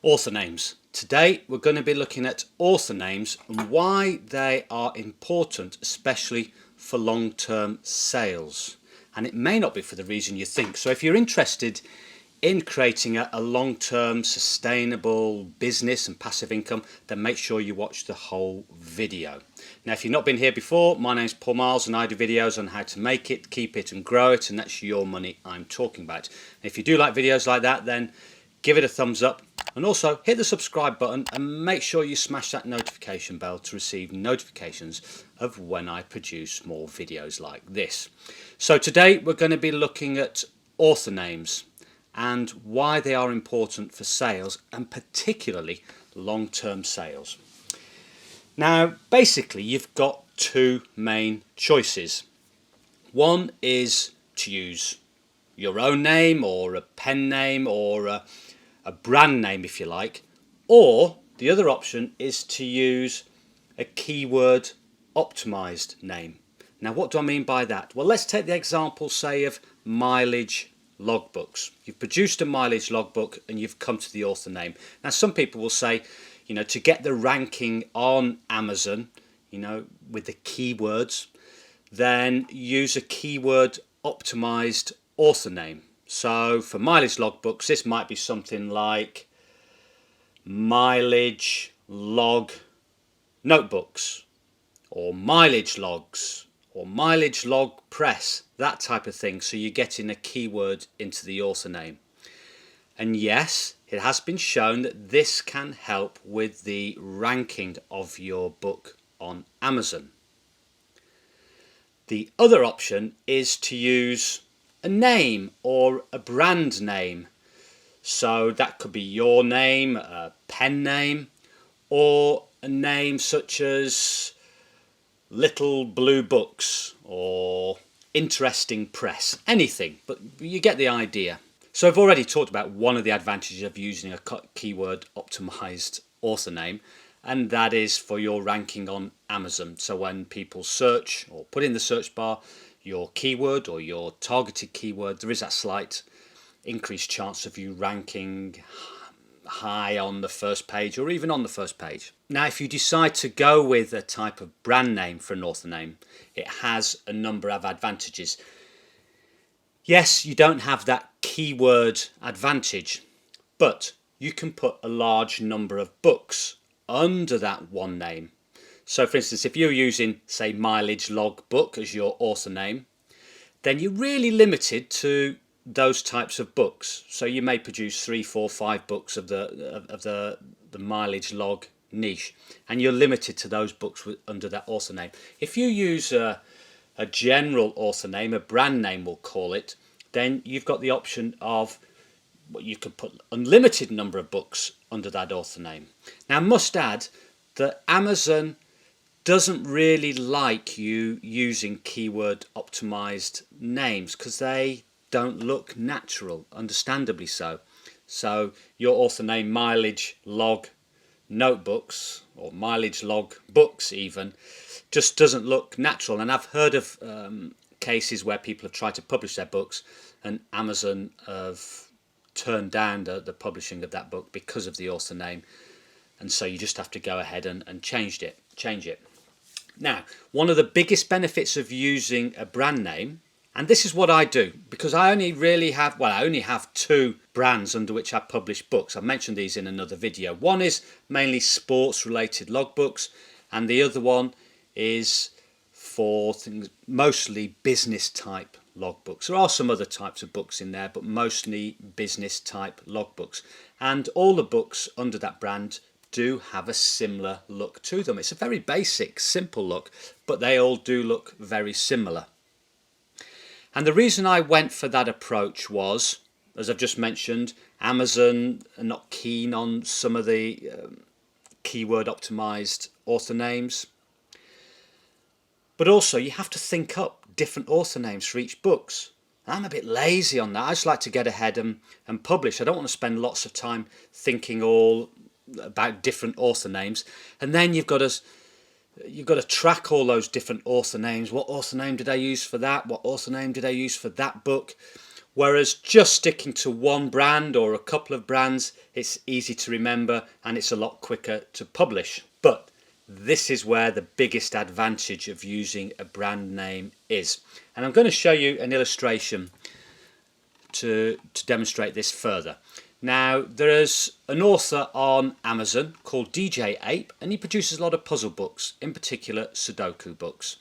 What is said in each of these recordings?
Author names. Today we're going to be looking at author names and why they are important, especially for long-term sales. And it may not be for the reason you think. So if you're interested in creating a long-term sustainable business and passive income, then make sure you watch the whole video. Now, if you've not been here before, my name's Marles and I do videos on how to make it, keep it and grow it, and that's your money I'm talking about. And if you do like videos like that, then give it a thumbs up and also hit the subscribe button and make sure you smash that notification bell to receive notifications of when I produce more videos like this. So today we're going to be looking at author names and why they are important for sales, and particularly long-term sales. Now, basically, you've got two main choices. One is to use your own name or a pen name or a brand name, if you like, or the other option is to use a keyword optimized name. Now, what do I mean by that? Well, let's take the example, say, of mileage logbooks. You've produced a mileage logbook and you've come to the author name. Now, some people will say, to get the ranking on Amazon, with the keywords, then use a keyword optimized author name. So for mileage logbooks, this might be something like mileage log notebooks, or mileage logs, or mileage log press, that type of thing. So you're getting a keyword into the author name. And yes, it has been shown that this can help with the ranking of your book on Amazon. The other option is to use a name or a brand name. So that could be your name, a pen name, or a name such as Little Blue Books or Interesting Press, anything, but you get the idea. So I've already talked about one of the advantages of using a keyword optimized author name, and that is for your ranking on Amazon. So when people search or put in the search bar your keyword or your targeted keyword, there is that slight increased chance of you ranking high on the first page or even on the first page. Now, if you decide to go with a type of brand name for an author name, it has a number of advantages. Yes, you don't have that keyword advantage, but you can put a large number of books under that one name. So for instance, if you're using, say, mileage log book as your author name, then you're really limited to those types of books. So you may produce 3, 4, 5 books of the mileage log niche, and you're limited to those books under that author name. If you use a general author name, a brand name we'll call it, then you've got the option of you could put unlimited number of books under that author name. Now, I must add that Amazon doesn't really like you using keyword optimized names because they don't look natural, understandably so. So your author name, mileage log notebooks or mileage log books even, just doesn't look natural. And I've heard of cases where people have tried to publish their books and Amazon have turned down the publishing of that book because of the author name, and so you just have to go ahead and change it. Now, one of the biggest benefits of using a brand name, and this is what I do because I only have 2 brands under which I publish books. I've mentioned these in another video. One is mainly sports related logbooks, and the other one is for things mostly business type logbooks. There are some other types of books in there, but mostly business type logbooks. And all the books under that brand do have a similar look to them. It's a very basic, simple look, but they all do look very similar. And the reason I went for that approach was, as I've just mentioned, Amazon are not keen on some of the keyword optimized author names. But also you have to think up different author names for each books. I'm a bit lazy on that. I just like to get ahead and publish. I don't want to spend lots of time thinking all about different author names. And then you've got to track all those different author names. What author name did I use for that? What author name did I use for that book? Whereas just sticking to one brand or a couple of brands, it's easy to remember and it's a lot quicker to publish. But this is where the biggest advantage of using a brand name is. And I'm going to show you an illustration to demonstrate this further. Now, there's an author on Amazon called DJ Ape, and he produces a lot of puzzle books, in particular Sudoku books.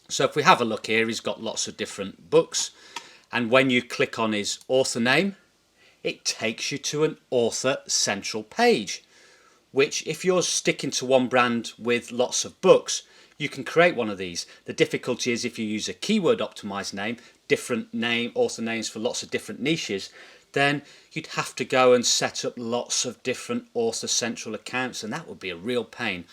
So if we have a look here, he's got lots of different books, and when you click on his author name, it takes you to an author central page, which if you're sticking to one brand with lots of books, you can create one of these. The difficulty is if you use a keyword optimized name, different author names for lots of different niches, then you'd have to go and set up lots of different author central accounts, and that would be a real pain.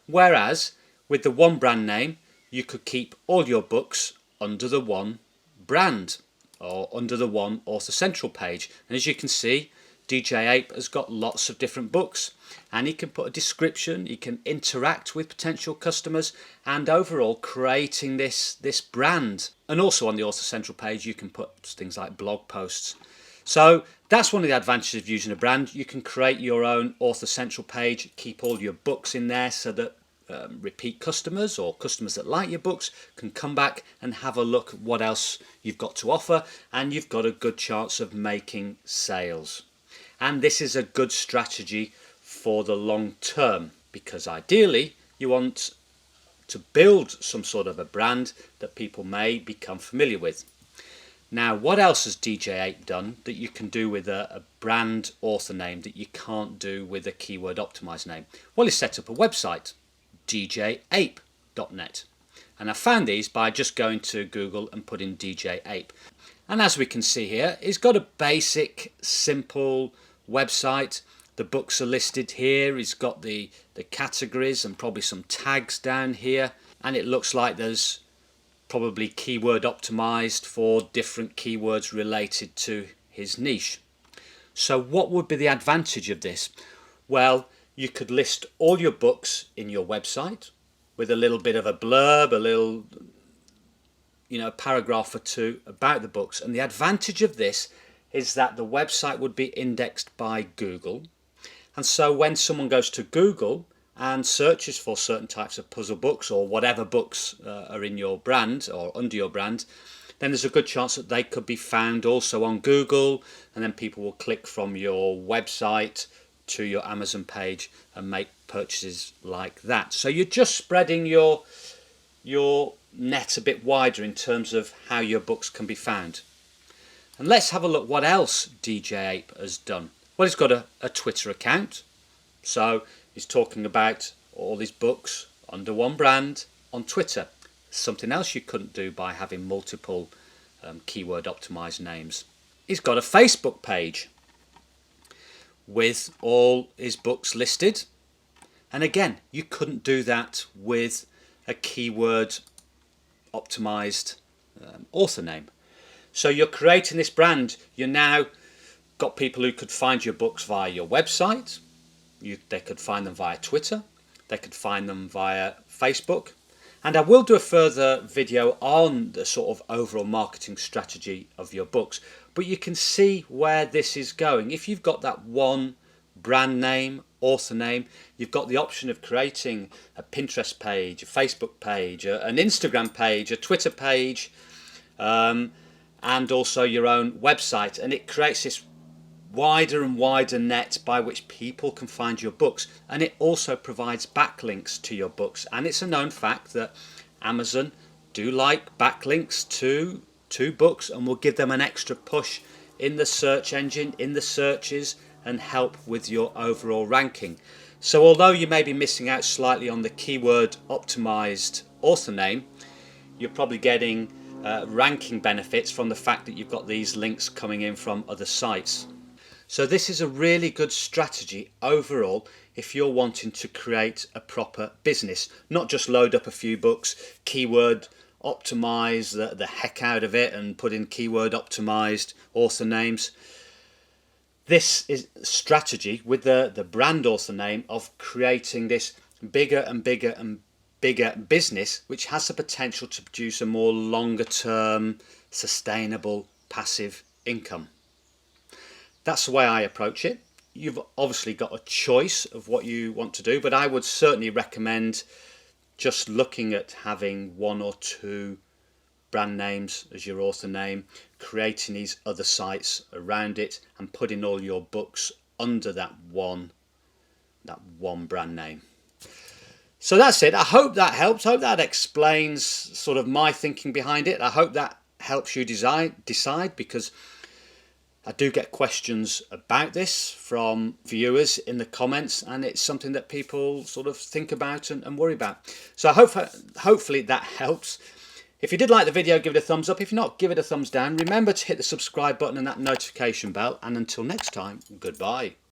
Whereas with the one brand name, you could keep all your books under the one brand or under the one author central page. And as you can see, DJ Ape has got lots of different books, and he can put a description, he can interact with potential customers, and overall creating this brand. And also on the author central page, you can put things like blog posts. So that's one of the advantages of using a brand. You can create your own author central page, keep all your books in there so that repeat customers or customers that like your books can come back and have a look at what else you've got to offer, and you've got a good chance of making sales. And this is a good strategy for the long term, because ideally you want to build some sort of a brand that people may become familiar with. Now, what else has DJ Ape done that you can do with a brand author name that you can't do with a keyword optimized name? Well, he's set up a website, djape.net. And I found these by just going to Google and putting DJ Ape. And as we can see here, he's got a basic, simple website. The books are listed here. He's got the categories and probably some tags down here. And it looks like there's probably keyword optimized for different keywords related to his niche. So what would be the advantage of this? Well, you could list all your books in your website with a little bit of a blurb, a little paragraph or two about the books. And the advantage of this is that the website would be indexed by Google. And so when someone goes to Google and searches for certain types of puzzle books or whatever books are in your brand or under your brand, then there's a good chance that they could be found also on Google, and then people will click from your website to your Amazon page and make purchases like that. So you're just spreading your net a bit wider in terms of how your books can be found. And let's have a look what else DJ Ape has done. Well, he's got a Twitter account, so he's talking about all his books under one brand on Twitter. Something else you couldn't do by having multiple keyword optimized names. He's got a Facebook page with all his books listed, and again, you couldn't do that with a keyword optimized author name. So you're creating this brand. You're now got people who could find your books via your website. They could find them via Twitter. They could find them via Facebook. And I will do a further video on the sort of overall marketing strategy of your books. But you can see where this is going. If you've got that one brand name, author name, you've got the option of creating a Pinterest page, a Facebook page, an Instagram page, a Twitter page, and also your own website. And it creates this wider and wider net by which people can find your books, and it also provides backlinks to your books. And it's a known fact that Amazon do like backlinks to books and will give them an extra push in the search engine, in the searches, and help with your overall ranking. So although you may be missing out slightly on the keyword optimized author name, you're probably getting ranking benefits from the fact that you've got these links coming in from other sites. So this is a really good strategy overall if you're wanting to create a proper business, not just load up a few books, keyword optimize the heck out of it and put in keyword optimized author names. This is strategy with the brand author name of creating this bigger and bigger and bigger business, which has the potential to produce a more longer term, sustainable, passive income. That's the way I approach it. You've obviously got a choice of what you want to do, but I would certainly recommend just looking at having one or two brand names as your author name, creating these other sites around it, and putting all your books under that one brand name. So that's it. I hope that helps. I hope that explains sort of my thinking behind it. I hope that helps you decide, because I do get questions about this from viewers in the comments, and it's something that people sort of think about and worry about. So hopefully that helps. If you did like the video, give it a thumbs up. If not, give it a thumbs down. Remember to hit the subscribe button and that notification bell. And until next time, goodbye.